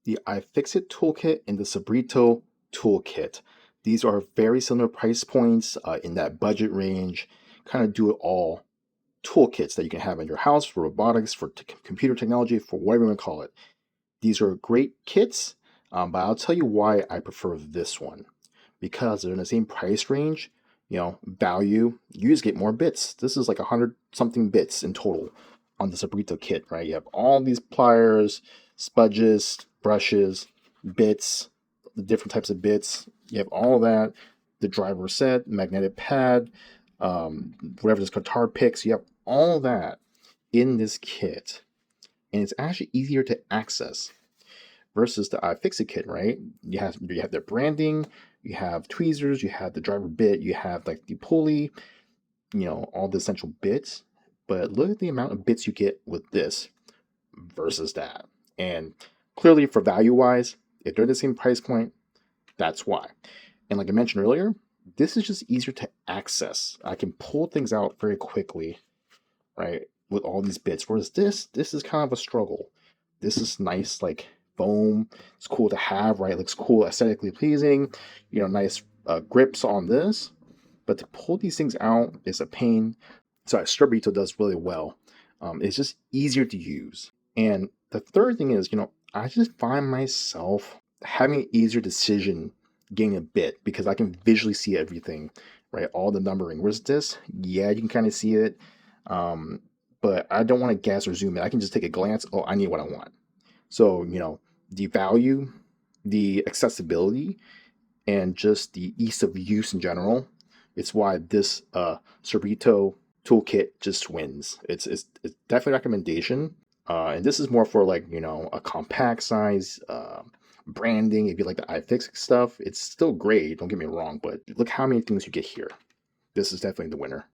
the iFixit toolkit and the Strebito toolkit. These are very similar price points in that budget range, kind of do it all toolkits that you can have in your house for robotics, for computer technology, for whatever you want to call it. These are great kits, but I'll tell you why I prefer this one. Because they're in the same price range, value, you just get more bits. This is like 100 something bits in total on the Strebito kit, right? You have all these pliers, spudges, brushes, bits, the different types of bits. You have all that, the driver set, magnetic pad, whatever this guitar picks. You have all that in this kit, and it's actually easier to access versus the iFixit kit, right? You have the branding, you have tweezers, you have the driver bit, you have like the pulley, all the essential bits. But look at the amount of bits you get with this versus that. And clearly for value wise, if they're the same price point, that's why. And like I mentioned earlier, this is just easier to access. I can pull things out very quickly, right? With all these bits. Whereas this is kind of a struggle. This is nice, like foam. It's cool to have, right? It looks cool, aesthetically pleasing. Nice grips on this. But to pull these things out is a pain. So Strebito does really well. It's just easier to use. And the third thing is, I just find myself having an easier decision getting a bit because I can visually see everything, right? All the numbering. Whereas this, yeah, you can kind of see it. But I don't want to guess or zoom in. I can just take a glance. Oh, I need what I want. So, the value, the accessibility, and just the ease of use in general. It's why this Strebito toolkit just wins. It's definitely a recommendation. And this is more for like, a compact size branding. If you like the iFixit stuff, it's still great. Don't get me wrong, but look how many things you get here. This is definitely the winner.